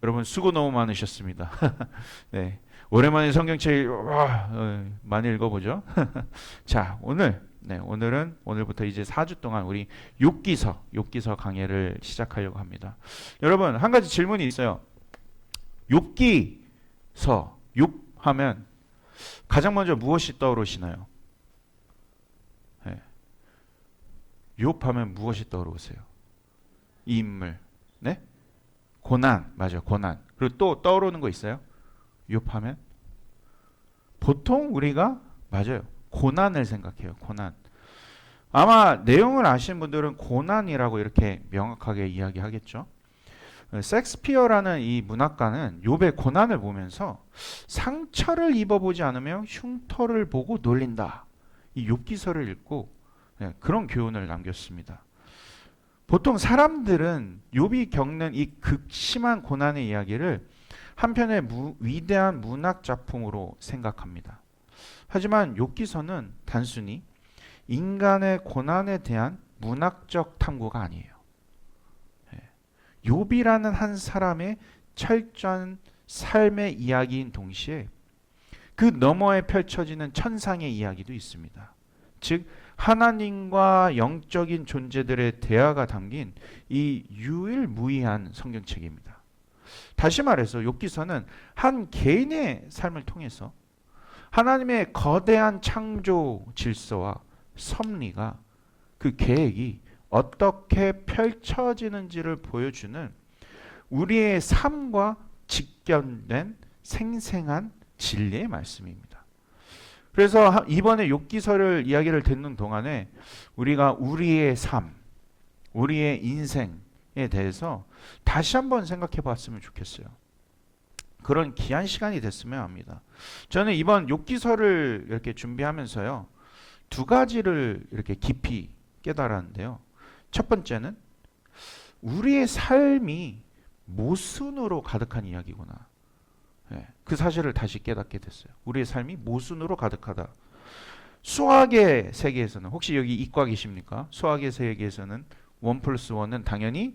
여러분 수고 너무 많으셨습니다. 네, 오랜만에 성경책 많이 읽어보죠. 자, 오늘은 오늘부터 이제 4주 동안 우리 욥기서 강해를 시작하려고 합니다. 여러분 한 가지 질문이 있어요. 욥기서 욥하면 가장 먼저 무엇이 떠오르시나요? 네, 욥하면 무엇이 떠오르세요? 이 인물, 네? 고난, 맞아요. 고난. 그리고 또 떠오르는 거 있어요? 욥하면? 보통 우리가, 맞아요. 고난을 생각해요. 고난. 아마 내용을 아시는 분들은 고난이라고 이렇게 명확하게 이야기하겠죠. 섹스피어라는 이 문학가는 욥의 고난을 보면서 상처를 입어보지 않으면 흉터를 보고 놀린다. 이 욥기서를 읽고 그런 교훈을 남겼습니다. 보통 사람들은 욥이 겪는 이 극심한 고난의 이야기를 한편의 위대한 문학 작품으로 생각합니다. 하지만 욥기서는 단순히 인간의 고난에 대한 문학적 탐구가 아니에요. 욥이라는 한 사람의 철저한 삶의 이야기인 동시에 그 너머에 펼쳐지는 천상의 이야기도 있습니다. 즉 하나님과 영적인 존재들의 대화가 담긴 이 유일무이한 성경책입니다. 다시 말해서 욥기서는 한 개인의 삶을 통해서 하나님의 거대한 창조 질서와 섭리가 그 계획이 어떻게 펼쳐지는지를 보여주는 우리의 삶과 직결된 생생한 진리의 말씀입니다. 그래서 이번에 욥기서를 이야기를 듣는 동안에 우리가 우리의 삶, 우리의 인생에 대해서 다시 한번 생각해 봤으면 좋겠어요. 그런 귀한 시간이 됐으면 합니다. 저는 이번 욥기서를 이렇게 준비하면서요. 두 가지를 이렇게 깊이 깨달았는데요. 첫 번째는 우리의 삶이 모순으로 가득한 이야기구나. 그 사실을 다시 깨닫게 됐어요. 우리의 삶이 모순으로 가득하다. 수학의 세계에서는 혹시 여기 이과 계십니까? 수학의 세계에서는 1 플러스 1은 당연히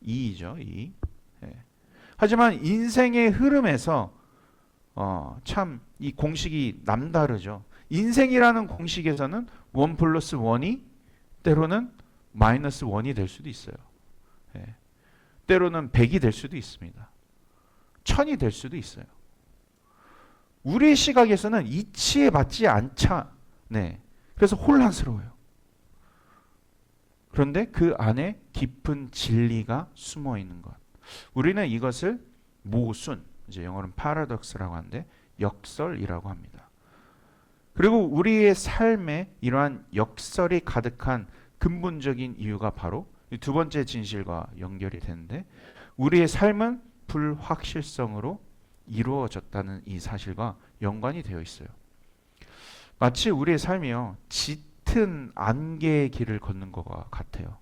2이죠. 2. 하지만 인생의 흐름에서 참 이 공식이 남다르죠. 인생이라는 공식에서는 1 플러스 1이 때로는 마이너스 1이 될 수도 있어요. 때로는 100이 될 수도 있습니다. 1000이 될 수도 있어요. 우리의 시각에서는 이치에 맞지 않자. 그래서 혼란스러워요. 그런데 그 안에 깊은 진리가 숨어 있는 것. 우리는 이것을 모순, 이제 영어로는 paradox라고 하는데 역설이라고 합니다. 그리고 우리의 삶에 이러한 역설이 가득한 근본적인 이유가 바로 두 번째 진실과 연결이 되는데 우리의 삶은 불확실성으로 이루어졌다는 이 사실과 연관이 되어 있어요. 마치 우리의 삶이요 짙은 안개의 길을 걷는 것과 같아요.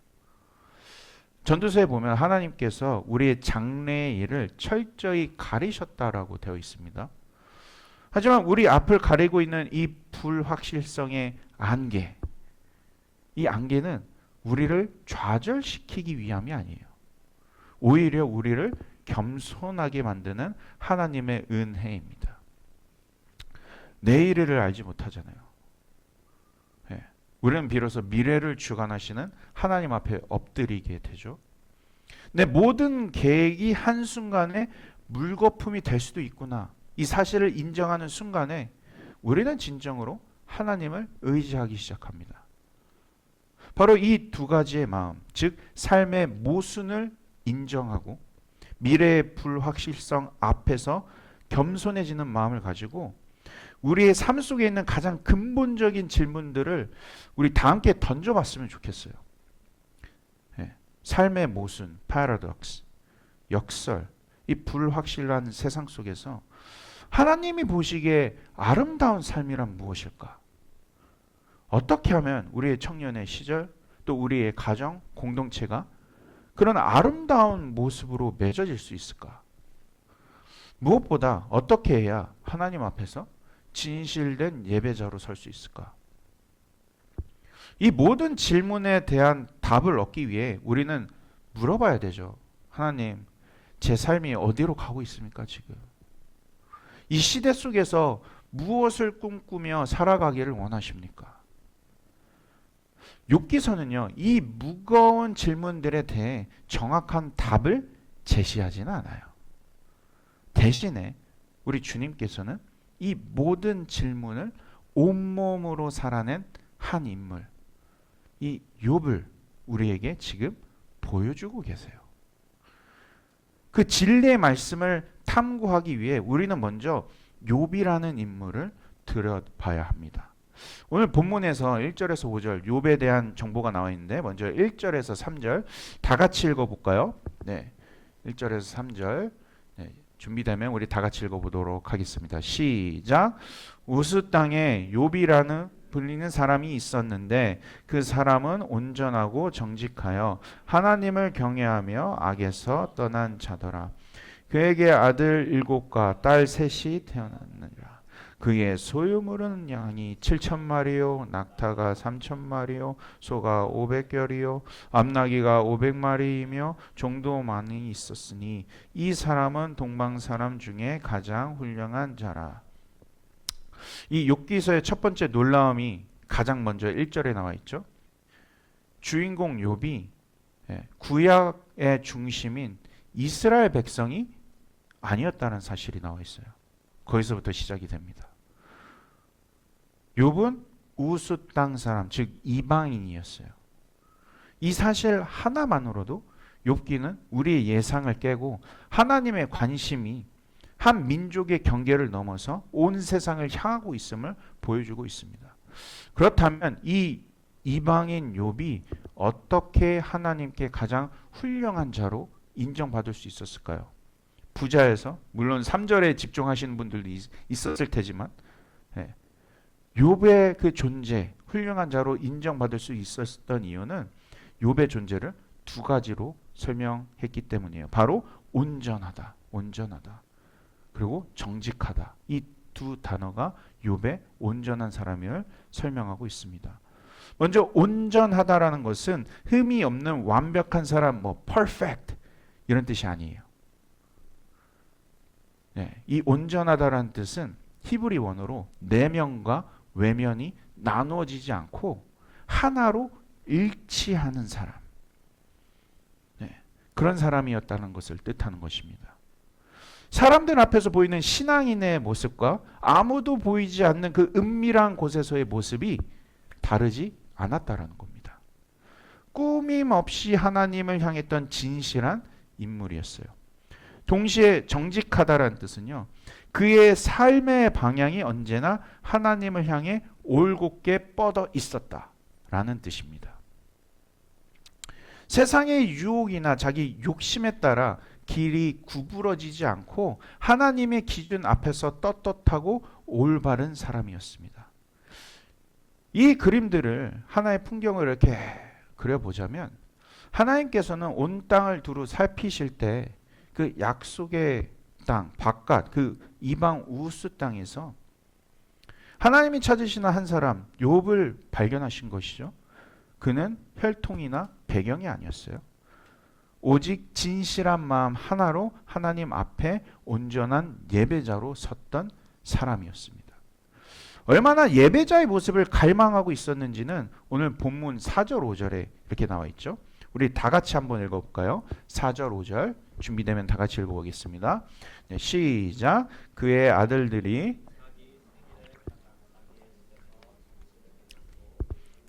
전도서에 보면 하나님께서 우리의 장래의 일을 철저히 가리셨다라고 되어 있습니다. 하지만 우리 앞을 가리고 있는 이 불확실성의 안개, 이 안개는 우리를 좌절시키기 위함이 아니에요. 오히려 우리를 겸손하게 만드는 하나님의 은혜입니다. 내일을 알지 못하잖아요. 우리는 비로소 미래를 주관하시는 하나님 앞에 엎드리게 되죠. 내 모든 계획이 한순간에 물거품이 될 수도 있구나. 이 사실을 인정하는 순간에 우리는 진정으로 하나님을 의지하기 시작합니다. 바로 이 두 가지의 마음, 즉 삶의 모순을 인정하고 미래의 불확실성 앞에서 겸손해지는 마음을 가지고 우리의 삶 속에 있는 가장 근본적인 질문들을 우리 다 함께 던져봤으면 좋겠어요. 삶의 모순, paradox, 역설, 이 불확실한 세상 속에서 하나님이 보시기에 아름다운 삶이란 무엇일까? 어떻게 하면 우리의 청년의 시절 또 우리의 가정, 공동체가 그런 아름다운 모습으로 맺어질 수 있을까? 무엇보다 어떻게 해야 하나님 앞에서 진실된 예배자로 설 수 있을까? 이 모든 질문에 대한 답을 얻기 위해 우리는 물어봐야 되죠. 하나님, 제 삶이 어디로 가고 있습니까, 지금? 이 시대 속에서 무엇을 꿈꾸며 살아가기를 원하십니까? 욥기서는요, 이 무거운 질문들에 대해 정확한 답을 제시하지는 않아요. 대신에 우리 주님께서는 이 모든 질문을 온몸으로 살아낸 한 인물, 이 욥을 우리에게 지금 보여주고 계세요. 그 진리의 말씀을 탐구하기 위해 우리는 먼저 욥이라는 인물을 들여봐야 합니다. 오늘 본문에서 1절에서 5절 욥에 대한 정보가 나와 있는데 먼저 1절에서 3절 다 같이 읽어볼까요? 네, 1절에서 3절 준비되면 우리 다 같이 읽어보도록 하겠습니다. 시작. 우스 땅에 욥이라는 불리는 사람이 있었는데 그 사람은 온전하고 정직하여 하나님을 경외하며 악에서 떠난 자더라. 그에게 아들 7과 딸 3이 태어났느니라. 그의 소유물은 양이 7,000마리요 낙타가 3,000마리요 소가 500결이요 암나귀가 500마리이며 종도 많이 있었으니 이 사람은 동방 사람 중에 가장 훌륭한 자라. 이 욥기서의 첫 번째 놀라움이 가장 먼저 1절에 나와 있죠. 주인공 욥이 구약의 중심인 이스라엘 백성이 아니었다는 사실이 나와 있어요. 거기서부터 시작이 됩니다. 욥은 우스 땅 사람, 즉 이방인이었어요. 이 사실 하나만으로도 욥기는 우리의 예상을 깨고 하나님의 관심이 한 민족의 경계를 넘어서 온 세상을 향하고 있음을 보여주고 있습니다. 그렇다면 이 이방인 욥이 어떻게 하나님께 가장 훌륭한 자로 인정받을 수 있었을까요? 부자에서 물론 3절에 집중하시는 분들도 있었을 테지만 욥의 그 존재, 훌륭한 자로 인정받을 수 있었던 이유는 욥의 존재를 두 가지로 설명했기 때문이에요. 바로 온전하다, 온전하다. 그리고 정직하다. 이 두 단어가 욥의 온전한 사람을 설명하고 있습니다. 먼저 온전하다라는 것은 흠이 없는 완벽한 사람, perfect 이런 뜻이 아니에요. 이 온전하다라는 뜻은 히브리 원어로 내면과 외면이 나누어지지 않고 하나로 일치하는 사람. 그런 사람이었다는 것을 뜻하는 것입니다. 사람들 앞에서 보이는 신앙인의 모습과 아무도 보이지 않는 그 은밀한 곳에서의 모습이 다르지 않았다라는 겁니다. 꾸밈 없이 하나님을 향했던 진실한 인물이었어요. 동시에 정직하다라는 뜻은요, 그의 삶의 방향이 언제나 하나님을 향해 올곧게 뻗어 있었다라는 뜻입니다. 세상의 유혹이나 자기 욕심에 따라 길이 구부러지지 않고 하나님의 기준 앞에서 떳떳하고 올바른 사람이었습니다. 이 그림들을 하나의 풍경을 이렇게 그려보자면 하나님께서는 온 땅을 두루 살피실 때 그 약속의 땅 바깥 그 이방 우스 땅에서 하나님이 찾으시는 한 사람 욥을 발견하신 것이죠. 그는 혈통이나 배경이 아니었어요. 오직 진실한 마음 하나로 하나님 앞에 온전한 예배자로 섰던 사람이었습니다. 얼마나 예배자의 모습을 갈망하고 있었는지는 오늘 본문 4절 5절에 이렇게 나와 있죠. 우리 다 같이 한번 읽어볼까요? 4절 5절 준비되면 다 같이 읽어보겠습니다. 시작. 그의 아들들이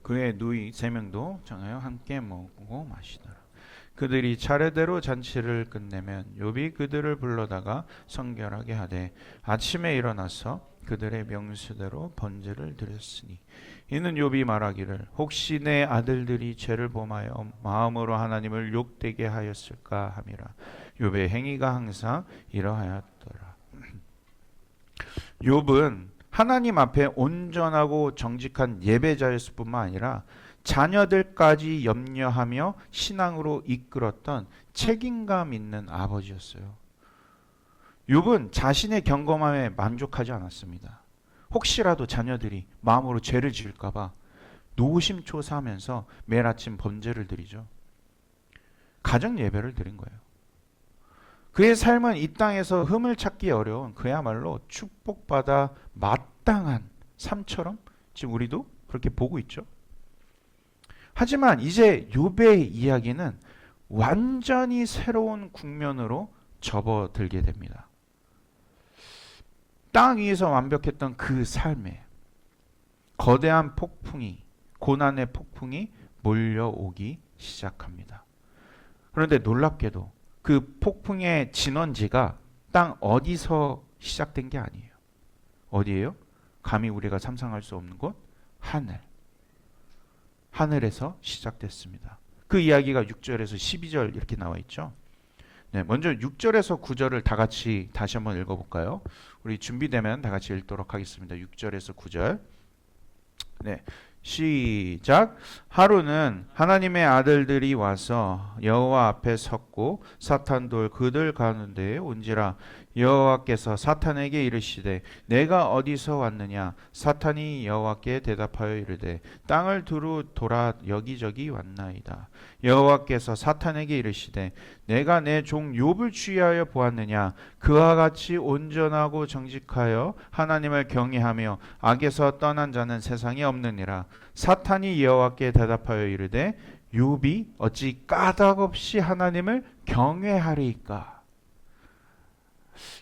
그의 누이 3명도 정하여 함께 먹고 마시더라. 그들이 차례대로 잔치를 끝내면 욥이 그들을 불러다가 성결하게 하되 아침에 일어나서 그들의 명수대로 번제를 드렸으니 이는 욥이 말하기를 혹시 내 아들들이 죄를 범하여 마음으로 하나님을 욕되게 하였을까 함이라. 욥의 행위가 항상 이러하였더라. 욥은 하나님 앞에 온전하고 정직한 예배자였을 뿐만 아니라 자녀들까지 염려하며 신앙으로 이끌었던 책임감 있는 아버지였어요. 욥은 자신의 경건함에 만족하지 않았습니다. 혹시라도 자녀들이 마음으로 죄를 지을까 봐 노심초사하면서 매일 아침 번제를 드리죠. 가정 예배를 드린 거예요. 그의 삶은 이 땅에서 흠을 찾기 어려운 그야말로 축복받아 마땅한 삶처럼 지금 우리도 그렇게 보고 있죠. 하지만 이제 욥의 이야기는 완전히 새로운 국면으로 접어들게 됩니다. 땅 위에서 완벽했던 그 삶에 거대한 폭풍이, 고난의 폭풍이 몰려오기 시작합니다. 그런데 놀랍게도 그 폭풍의 진원지가 땅 어디서 시작된 게 아니에요. 어디예요? 감히 우리가 상상할 수 없는 곳, 하늘. 하늘에서 시작됐습니다. 그 이야기가 6절에서 12절 이렇게 나와 있죠. 네, 먼저 6절에서 9절을 다 같이 다시 한번 읽어볼까요? 우리 준비되면 다 같이 읽도록 하겠습니다. 6절에서 9절. 네, 시작. 하루는 하나님의 아들들이 와서 여호와 앞에 섰고 사탄돌 그들 가운데에 온지라. 여호와께서 사탄에게 이르시되 내가 어디서 왔느냐. 사탄이 여호와께 대답하여 이르되 땅을 두루 돌아 여기저기 왔나이다. 여호와께서 사탄에게 이르시되 내가 내 종 욥을 취하여 보았느냐. 그와 같이 온전하고 정직하여 하나님을 경외하며 악에서 떠난 자는 세상에 없느니라. 사탄이 여호와께 대답하여 이르되 욥이 어찌 까닭없이 하나님을 경외하리이까.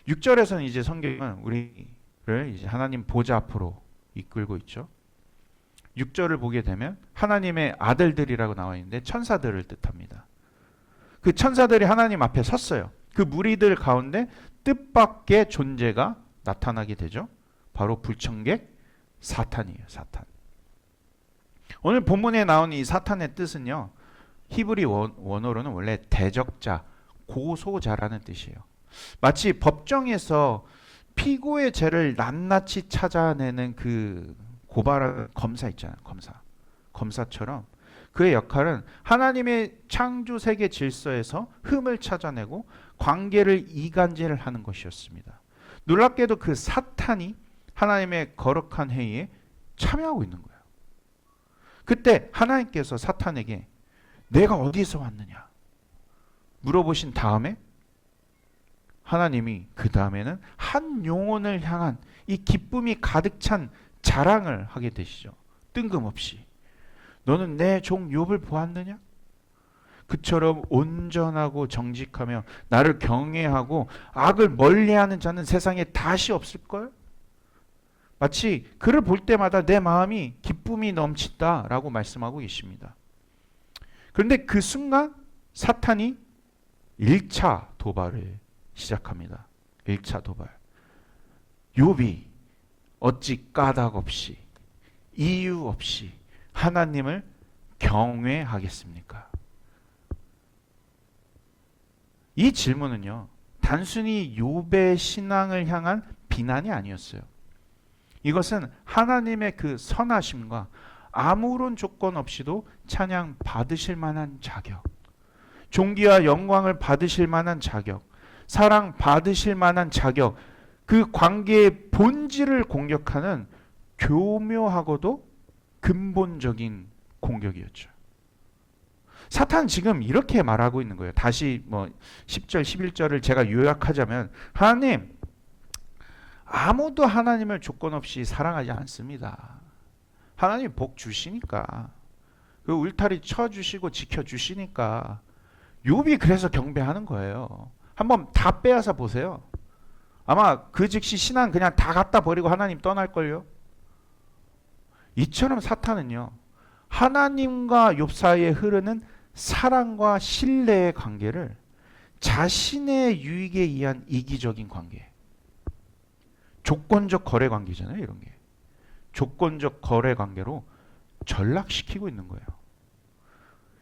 6절에서는 이제 성경은 우리를 이제 하나님 보좌 앞으로 이끌고 있죠. 6절을 보게 되면 하나님의 아들들이라고 나와 있는데 천사들을 뜻합니다. 그 천사들이 하나님 앞에 섰어요. 그 무리들 가운데 뜻밖의 존재가 나타나게 되죠. 바로 불청객 사탄이에요. 사탄. 오늘 본문에 나온 이 사탄의 뜻은요. 히브리 원어로는 원래 대적자, 고소자라는 뜻이에요. 마치 법정에서 피고의 죄를 낱낱이 찾아내는 그 고발하는 검사 있잖아요. 검사처럼 그의 역할은 하나님의 창조 세계 질서에서 흠을 찾아내고 관계를 이간질을 하는 것이었습니다. 놀랍게도 그 사탄이 하나님의 거룩한 회의에 참여하고 있는 거예요. 그때 하나님께서 사탄에게 내가 어디서 왔느냐 물어보신 다음에 하나님이 그 다음에는 한 영혼을 향한 이 기쁨이 가득 찬 자랑을 하게 되시죠. 뜬금없이 너는 내 종 욥을 보았느냐? 그처럼 온전하고 정직하며 나를 경외하고 악을 멀리하는 자는 세상에 다시 없을걸? 마치 그를 볼 때마다 내 마음이 기쁨이 넘친다라고 말씀하고 계십니다. 그런데 그 순간 사탄이 1차 도발을 시작합니다. 1차 도발. 욥이 어찌 까닭 없이 이유 없이 하나님을 경외하겠습니까? 이 질문은요. 단순히 욥의 신앙을 향한 비난이 아니었어요. 이것은 하나님의 그 선하심과 아무런 조건 없이도 찬양 받으실 만한 자격, 존귀와 영광을 받으실 만한 자격, 사랑 받으실 만한 자격, 그 관계의 본질을 공격하는 교묘하고도 근본적인 공격이었죠. 사탄 지금 이렇게 말하고 있는 거예요. 다시 10절, 11절을 제가 요약하자면 하나님, 아무도 하나님을 조건 없이 사랑하지 않습니다. 하나님 복 주시니까, 그 울타리 쳐주시고 지켜주시니까 욥이 그래서 경배하는 거예요. 한번 다 빼앗아 보세요. 아마 그 즉시 신앙 그냥 다 갖다 버리고 하나님 떠날걸요. 이처럼 사탄은요. 하나님과 욥 사이에 흐르는 사랑과 신뢰의 관계를 자신의 유익에 의한 이기적인 관계, 조건적 거래 관계잖아요. 이런 게 조건적 거래 관계로 전락시키고 있는 거예요.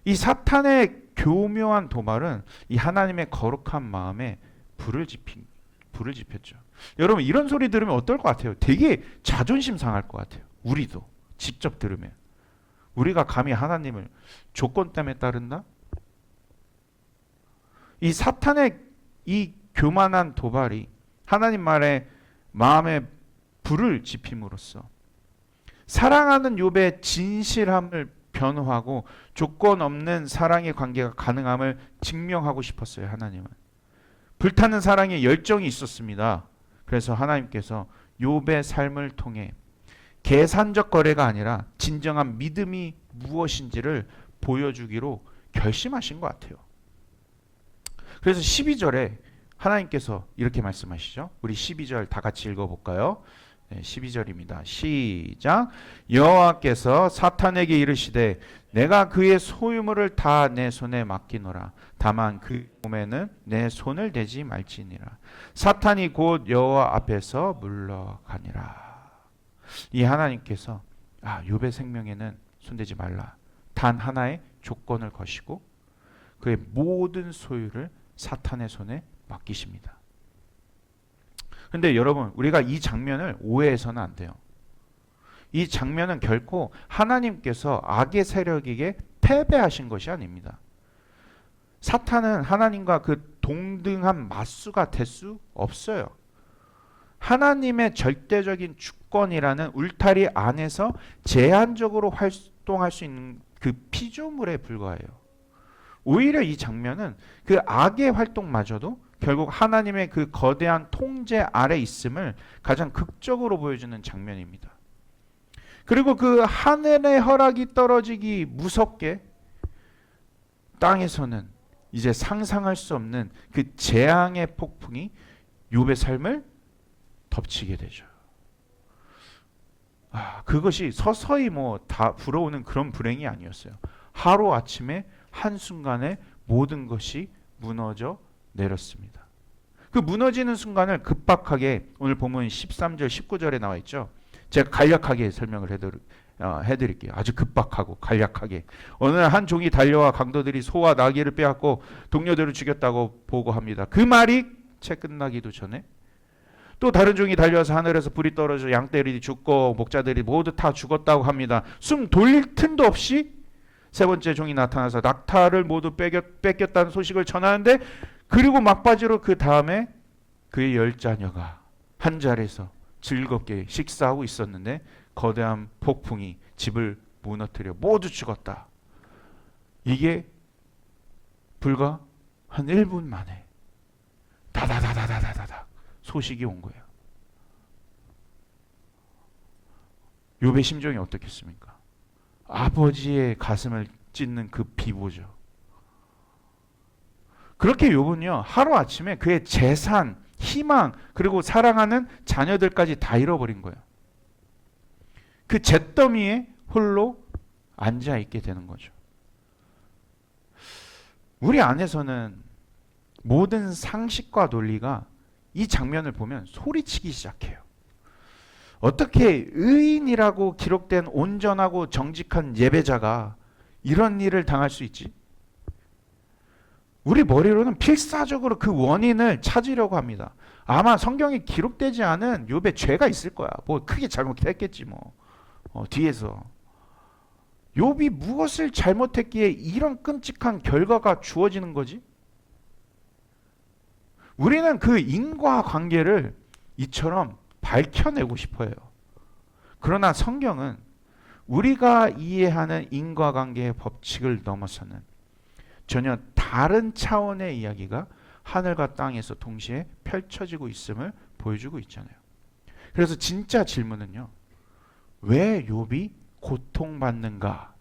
이 사탄의 교묘한 도발은 이 하나님의 거룩한 마음에 불을 지폈죠. 여러분 이런 소리 들으면 어떨 것 같아요? 되게 자존심 상할 것 같아요. 우리도 직접 들으면 우리가 감히 하나님을 조건 때문에 따른다? 이 사탄의 이 교만한 도발이 하나님 말에 마음에 불을 지핌으로써 사랑하는 욥의 진실함을 변호하고 조건 없는 사랑의 관계가 가능함을 증명하고 싶었어요. 하나님은 불타는 사랑에 열정이 있었습니다. 그래서 하나님께서 욥의 삶을 통해 계산적 거래가 아니라 진정한 믿음이 무엇인지를 보여주기로 결심하신 것 같아요. 그래서 12절에 하나님께서 이렇게 말씀하시죠. 우리 12절 다 같이 읽어볼까요? 12절입니다. 시작. 여호와께서 사탄에게 이르시되 내가 그의 소유물을 다 내 손에 맡기노라. 다만 그 몸에는 내 손을 대지 말지니라. 사탄이 곧 여호와 앞에서 물러가니라. 이 하나님께서 욥의 생명에는 손대지 말라. 단 하나의 조건을 거시고 그의 모든 소유를 사탄의 손에 맡기십니다. 근데 여러분, 우리가 이 장면을 오해해서는 안 돼요. 이 장면은 결코 하나님께서 악의 세력에게 패배하신 것이 아닙니다. 사탄은 하나님과 그 동등한 맞수가 될 수 없어요. 하나님의 절대적인 주권이라는 울타리 안에서 제한적으로 활동할 수 있는 그 피조물에 불과해요. 오히려 이 장면은 그 악의 활동마저도 결국 하나님의 그 거대한 통제 아래 있음을 가장 극적으로 보여주는 장면입니다. 그리고 그 하늘의 허락이 떨어지기 무섭게 땅에서는 이제 상상할 수 없는 그 재앙의 폭풍이 욥의 삶을 덮치게 되죠. 그것이 서서히 다 불어오는 그런 불행이 아니었어요. 하루 아침에 한순간에 모든 것이 무너져 내렸습니다. 그 무너지는 순간을 급박하게 오늘 본문 13절 19절에 나와 있죠. 제가 간략하게 설명을 해드릴게요. 아주 급박하고 간략하게. 어느 날 한 종이 달려와 강도들이 소와 나귀를 빼앗고 동료들을 죽였다고 보고합니다. 그 말이 채 끝나기도 전에 또 다른 종이 달려와서 하늘에서 불이 떨어져 양떼들이 죽고 목자들이 모두 다 죽었다고 합니다. 숨 돌릴 틈도 없이 세 번째 종이 나타나서 낙타를 모두 뺏겼다는 소식을 전하는데, 그리고 막바지로 그 다음에 그의 10자녀가 한 자리에서 즐겁게 식사하고 있었는데 거대한 폭풍이 집을 무너뜨려 모두 죽었다. 이게 불과 한 1분 만에 다다다다다다다 소식이 온 거예요. 욥의 심정이 어떻겠습니까? 아버지의 가슴을 찢는 그 비보죠. 그렇게 욥은요, 하루아침에 그의 재산, 희망, 그리고 사랑하는 자녀들까지 다 잃어버린 거예요. 그 잿더미에 홀로 앉아있게 되는 거죠. 우리 안에서는 모든 상식과 논리가 이 장면을 보면 소리치기 시작해요. 어떻게 의인이라고 기록된 온전하고 정직한 예배자가 이런 일을 당할 수 있지? 우리 머리로는 필사적으로 그 원인을 찾으려고 합니다. 아마 성경에 기록되지 않은 욥의 죄가 있을 거야. 크게 잘못했겠지 뒤에서. 욥이 무엇을 잘못했기에 이런 끔찍한 결과가 주어지는 거지? 우리는 그 인과관계를 이처럼 밝혀내고 싶어요. 그러나 성경은 우리가 이해하는 인과관계의 법칙을 넘어서는 전혀 다른 차원의 이야기가 하늘과 땅에서 동시에 펼쳐지고 있음을 보여주고 있잖아요. 그래서 진짜 질문은요, 왜 욥이 고통받는가?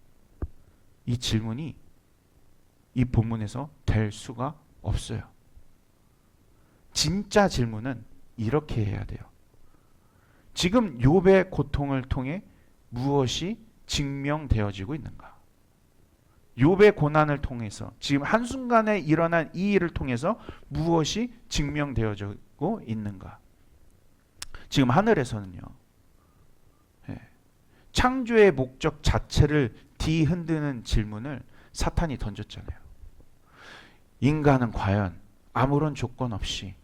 이 질문이 이 본문에서 될 수가 없어요. 진짜 질문은 이렇게 해야 돼요. 지금 욥의 고통을 통해 무엇이 증명되어지고 있는가? 욥의 고난을 통해서, 지금 한순간에 일어난 이 일을 통해서 무엇이 증명되어지고 있는가? 지금 하늘에서는요, 창조의 목적 자체를 뒤흔드는 질문을 사탄이 던졌잖아요. 인간은 과연 아무런 조건 없이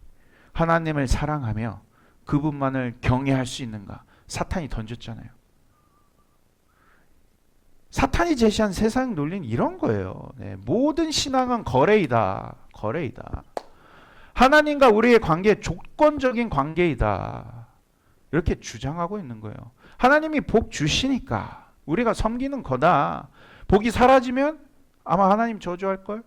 하나님을 사랑하며 그분만을 경외할 수 있는가? 사탄이 던졌잖아요. 사탄이 제시한 세상 논리는 이런 거예요. 모든 신앙은 거래이다. 거래이다. 하나님과 우리의 관계 조건적인 관계이다. 이렇게 주장하고 있는 거예요. 하나님이 복 주시니까 우리가 섬기는 거다. 복이 사라지면 아마 하나님 저주할걸?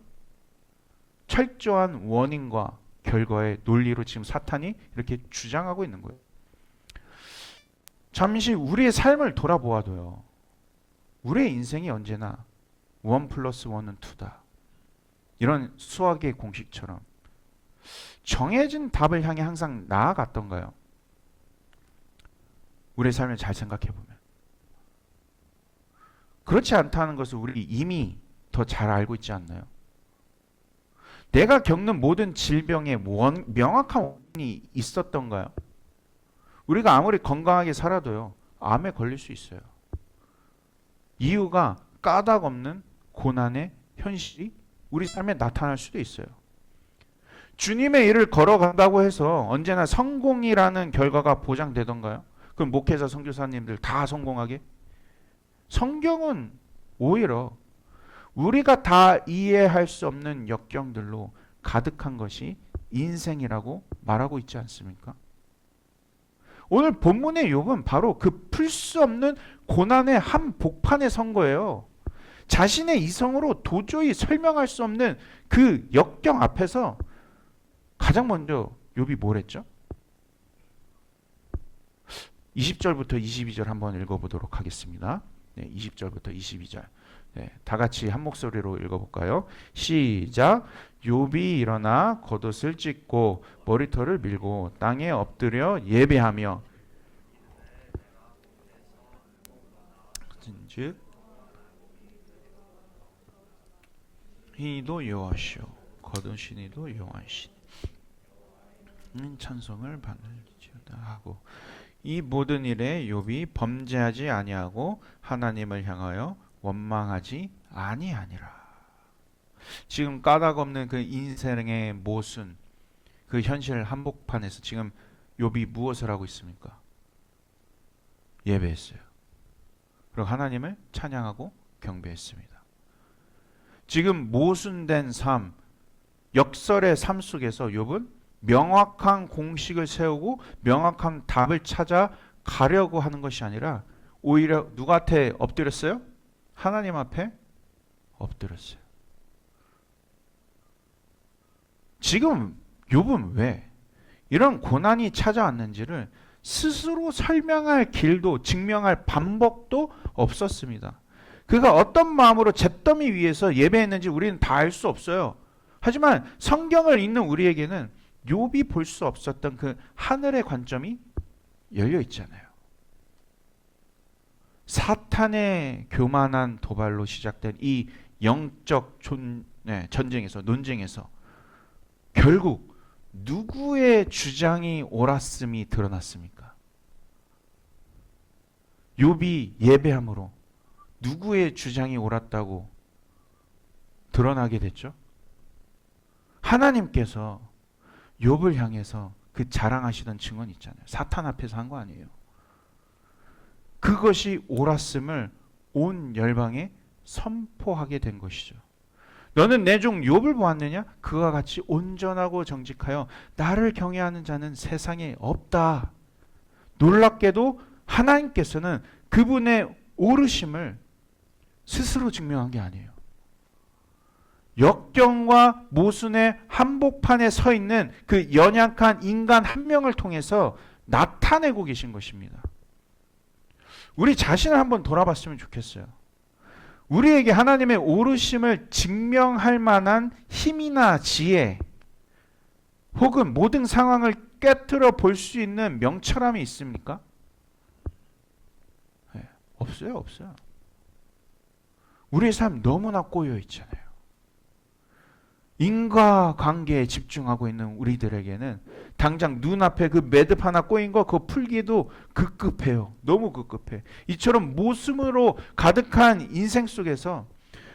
철저한 원인과 결과의 논리로 지금 사탄이 이렇게 주장하고 있는 거예요. 잠시 우리의 삶을 돌아보아도요. 우리의 인생이 언제나 1 플러스 1은 2다. 이런 수학의 공식처럼 정해진 답을 향해 항상 나아갔던가요? 우리의 삶을 잘 생각해보면 그렇지 않다는 것을 우리 이미 더 잘 알고 있지 않나요? 내가 겪는 모든 질병에 명확한 원인이 있었던가요? 우리가 아무리 건강하게 살아도요, 암에 걸릴 수 있어요. 이유가 까닭 없는 고난의 현실이 우리 삶에 나타날 수도 있어요. 주님의 일을 걸어간다고 해서 언제나 성공이라는 결과가 보장되던가요? 그럼 목회자, 선교사님들 다 성공하게? 성경은 오히려 우리가 다 이해할 수 없는 역경들로 가득한 것이 인생이라고 말하고 있지 않습니까? 오늘 본문의 욥은 바로 그 풀 수 없는 고난의 한복판에 선 거예요. 자신의 이성으로 도저히 설명할 수 없는 그 역경 앞에서 가장 먼저 욥이 뭘 했죠? 20절부터 22절 한번 읽어보도록 하겠습니다. 네, 20절부터 22절. 네, 다 같이 한 목소리로 읽어볼까요? 시작. 욥이 일어나 겉옷을 찢고 머리털을 밀고 땅에 엎드려 예배하며 즉 이도 여호와시오 거두신 이도 여호와시니 찬송을 받을지어다 하고 이 모든 일에 욥이 범죄하지 아니하고 하나님을 향하여 원망하지 아니하니라. 지금 까닭 없는 그 인생의 모순, 그 현실 한복판에서 지금 욥이 무엇을 하고 있습니까? 예배했어요. 그리고 하나님을 찬양하고 경배했습니다. 지금 모순된 삶, 역설의 삶 속에서 욥은 명확한 공식을 세우고 명확한 답을 찾아 가려고 하는 것이 아니라 오히려 누구한테 엎드렸어요? 하나님 앞에 엎드렸어요. 지금 욥은 왜 이런 고난이 찾아왔는지를 스스로 설명할 길도 증명할 방법도 없었습니다. 그가 어떤 마음으로 잿더미 위에서 예배했는지 우리는 다 알 수 없어요. 하지만 성경을 읽는 우리에게는 욥이 볼 수 없었던 그 하늘의 관점이 열려 있잖아요. 사탄의 교만한 도발로 시작된 이 영적 전쟁에서 논쟁에서 결국 누구의 주장이 옳았음이 드러났습니까? 욥이 예배함으로 누구의 주장이 옳았다고 드러나게 됐죠? 하나님께서 욥을 향해서 그 자랑하시던 증언 있잖아요. 사탄 앞에서 한 거 아니에요. 그것이 옳았음을 온 열방에 선포하게 된 것이죠. 너는 내 종 욥을 보았느냐? 그와 같이 온전하고 정직하여 나를 경외하는 자는 세상에 없다. 놀랍게도 하나님께서는 그분의 오르심을 스스로 증명한 게 아니에요. 역경과 모순의 한복판에 서 있는 그 연약한 인간 한 명을 통해서 나타내고 계신 것입니다. 우리 자신을 한번 돌아봤으면 좋겠어요. 우리에게 하나님의 오르심을 증명할 만한 힘이나 지혜 혹은 모든 상황을 깨트려 볼 수 있는 명철함이 있습니까? 네, 없어요. 우리의 삶 너무나 꼬여 있잖아요. 인과관계에 집중하고 있는 우리들에게는 당장 눈앞에 그 매듭 하나 꼬인 거 그거 풀기도 급급해요. 너무 급급해. 이처럼 모순으로 가득한 인생 속에서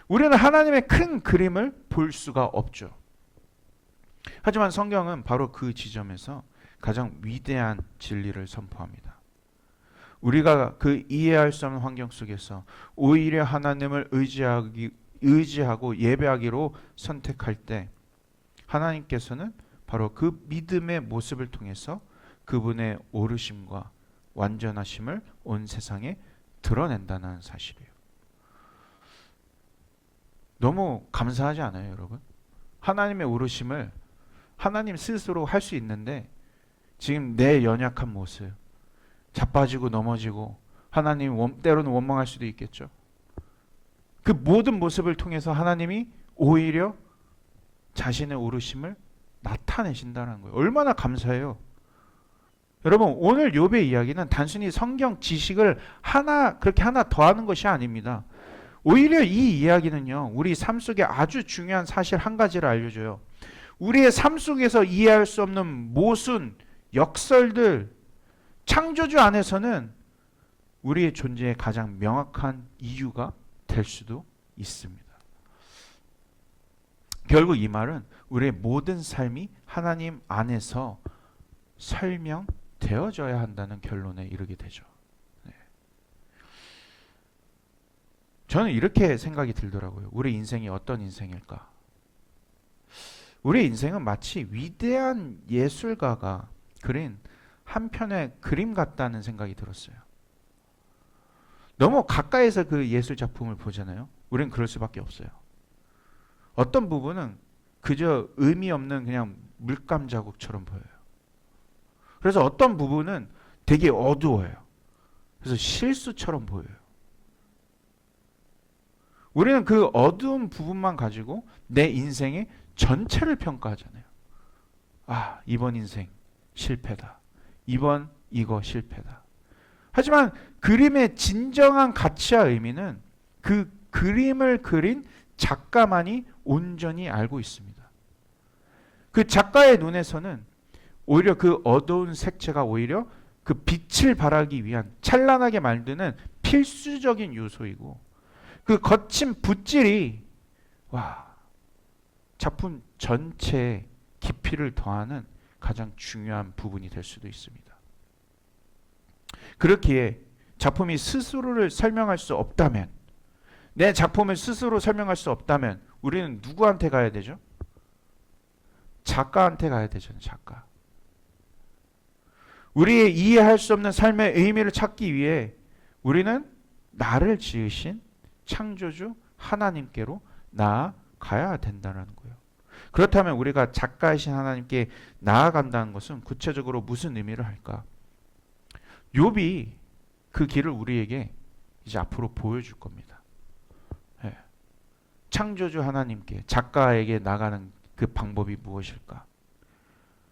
우리는 하나님의 큰 그림을 볼 수가 없죠. 하지만 성경은 바로 그 지점에서 가장 위대한 진리를 선포합니다. 우리가 그 이해할 수 없는 환경 속에서 오히려 하나님을 의지하고 예배하기로 선택할 때 하나님께서는 바로 그 믿음의 모습을 통해서 그분의 오르심과 완전하심을 온 세상에 드러낸다는 사실이에요. 너무 감사하지 않아요, 여러분? 하나님의 오르심을 하나님 스스로 할 수 있는데 지금 내 연약한 모습, 자빠지고 넘어지고 하나님 때로는 원망할 수도 있겠죠. 그 모든 모습을 통해서 하나님이 오히려 자신의 오르심을 나타내신다는 거예요. 얼마나 감사해요. 여러분, 오늘 욥의 이야기는 단순히 성경 지식을 그렇게 하나 더하는 것이 아닙니다. 오히려 이 이야기는요, 우리 삶 속에 아주 중요한 사실 한 가지를 알려줘요. 우리의 삶 속에서 이해할 수 없는 모순, 역설들, 창조주 안에서는 우리의 존재의 가장 명확한 이유가 될 수도 있습니다. 결국 이 말은 우리의 모든 삶이 하나님 안에서 설명되어져야 한다는 결론에 이르게 되죠. 네. 저는 이렇게 생각이 들더라고요. 우리 인생이 어떤 인생일까? 우리의 인생은 마치 위대한 예술가가 그린 한 편의 그림 같다는 생각이 들었어요. 너무 가까이서 그 예술 작품을 보잖아요. 우리는 그럴 수밖에 없어요. 어떤 부분은 그저 의미 없는 그냥 물감 자국처럼 보여요. 그래서 어떤 부분은 되게 어두워요. 그래서 실수처럼 보여요. 우리는 그 어두운 부분만 가지고 내 인생의 전체를 평가하잖아요. 아, 이번 인생 실패다. 이번 이거 실패다. 하지만 그림의 진정한 가치와 의미는 그 그림을 그린 작가만이 온전히 알고 있습니다. 그 작가의 눈에서는 오히려 그 어두운 색채가 오히려 그 빛을 발하기 위한 찬란하게 만드는 필수적인 요소이고, 그 거친 붓질이 작품 전체에 깊이를 더하는 가장 중요한 부분이 될 수도 있습니다. 그렇기에 작품이 스스로를 설명할 수 없다면, 내 작품을 스스로 설명할 수 없다면 우리는 누구한테 가야 되죠? 작가한테 가야 되잖아요. 작가. 우리의 이해할 수 없는 삶의 의미를 찾기 위해 우리는 나를 지으신 창조주 하나님께로 나아가야 된다는 거예요. 그렇다면 우리가 작가이신 하나님께 나아간다는 것은 구체적으로 무슨 의미를 할까? 욥이 그 길을 우리에게 이제 앞으로 보여줄 겁니다. 네. 창조주 하나님께, 작가에게 나가는 그 방법이 무엇일까?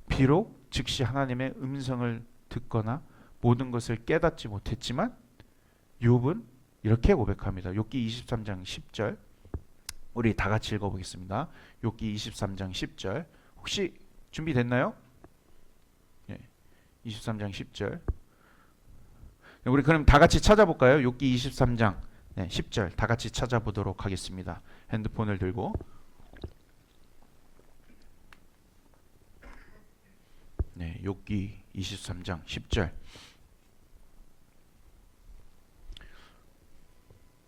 비록 즉시 하나님의 음성을 듣거나 모든 것을 깨닫지 못했지만 욥은 이렇게 고백합니다. 욥기 23장 10절. 우리 다 같이 읽어보겠습니다. 욥기 23장 10절. 혹시 준비됐나요? 네. 23장 10절. 우리 그럼 다 같이 찾아볼까요? 욥기 23장 10절 다 같이 찾아보도록 하겠습니다. 핸드폰을 들고. 네, 욥기 23장 10절.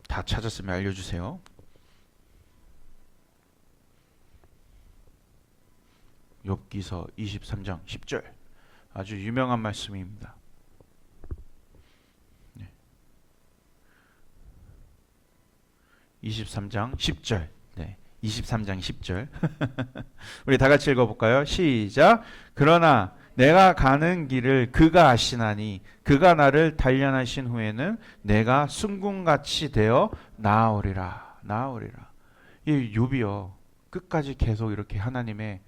다 찾았으면 알려주세요. 욥기서 23장 10절. 아주 유명한 말씀입니다. 네. 23장 10절. 네. 23장 10절. 우리 다 같이 읽어볼까요? 시작. 그러나 내가 가는 길을 그가 아시나니 그가 나를 단련하신 후에는 내가 순금같이 되어 나아오리라. 나아오리라. 이 욥이요, 끝까지 계속 이렇게 하나님의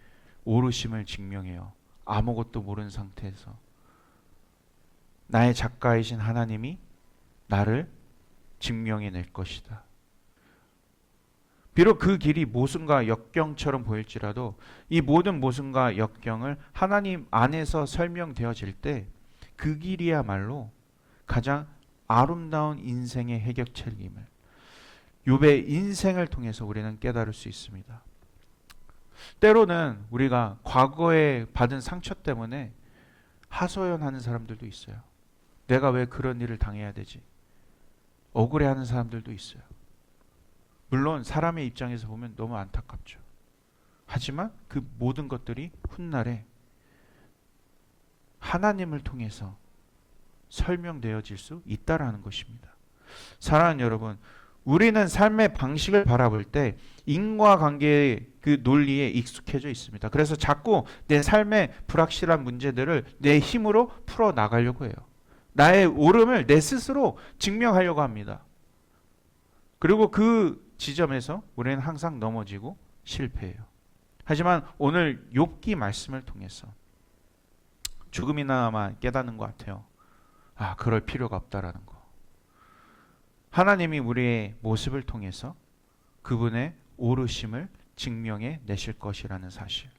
오르심을 증명해요. 아무것도 모르는 상태에서 나의 작가이신 하나님이 나를 증명해낼 것이다. 비록 그 길이 모순과 역경처럼 보일지라도 이 모든 모순과 역경을 하나님 안에서 설명되어질 때 그 길이야말로 가장 아름다운 인생의 해결책임을 욥의 인생을 통해서 우리는 깨달을 수 있습니다. 때로는 우리가 과거에 받은 상처 때문에 하소연하는 사람들도 있어요. 내가 왜 그런 일을 당해야 되지? 억울해하는 사람들도 있어요. 물론 사람의 입장에서 보면 너무 안타깝죠. 하지만 그 모든 것들이 훗날에 하나님을 통해서 설명되어질 수 있다라는 것입니다. 사랑하는 여러분, 우리는 삶의 방식을 바라볼 때 인과관계의 그 논리에 익숙해져 있습니다. 그래서 자꾸 내 삶의 불확실한 문제들을 내 힘으로 풀어 나가려고 해요. 나의 옳음을 내 스스로 증명하려고 합니다. 그리고 그 지점에서 우리는 항상 넘어지고 실패해요. 하지만 오늘 욥기 말씀을 통해서 조금이나마 깨닫는 것 같아요. 아, 그럴 필요가 없다라는 거. 하나님이 우리의 모습을 통해서 그분의 오르심을 증명해 내실 것이라는 사실.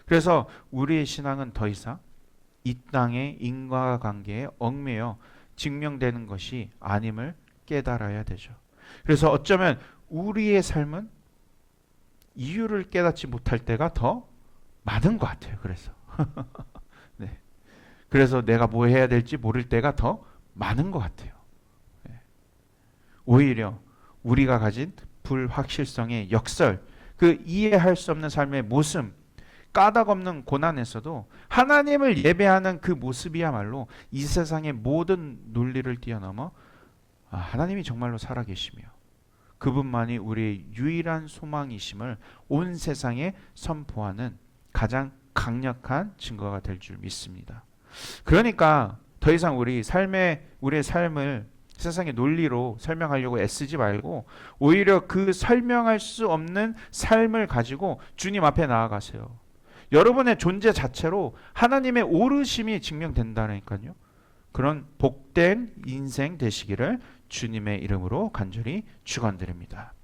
그래서 우리의 신앙은 더 이상 이 땅의 인과관계에 얽매여 증명되는 것이 아님을 깨달아야 되죠. 그래서 어쩌면 우리의 삶은 이유를 깨닫지 못할 때가 더 많은 것 같아요. 그래서 네. 그래서 내가 뭐 해야 될지 모를 때가 더 많은 것 같아요. 네. 오히려 우리가 가진 불확실성의 역설, 그 이해할 수 없는 삶의 모습, 까닭 없는 고난에서도 하나님을 예배하는 그 모습이야말로 이 세상의 모든 논리를 뛰어넘어 하나님이 정말로 살아계시며 그분만이 우리의 유일한 소망이심을 온 세상에 선포하는 가장 강력한 증거가 될 줄 믿습니다. 그러니까 더 이상 우리의 삶을 세상의 논리로 설명하려고 애쓰지 말고 오히려 그 설명할 수 없는 삶을 가지고 주님 앞에 나아가세요. 여러분의 존재 자체로 하나님의 오르심이 증명된다니까요. 그런 복된 인생 되시기를 주님의 이름으로 간절히 축원드립니다.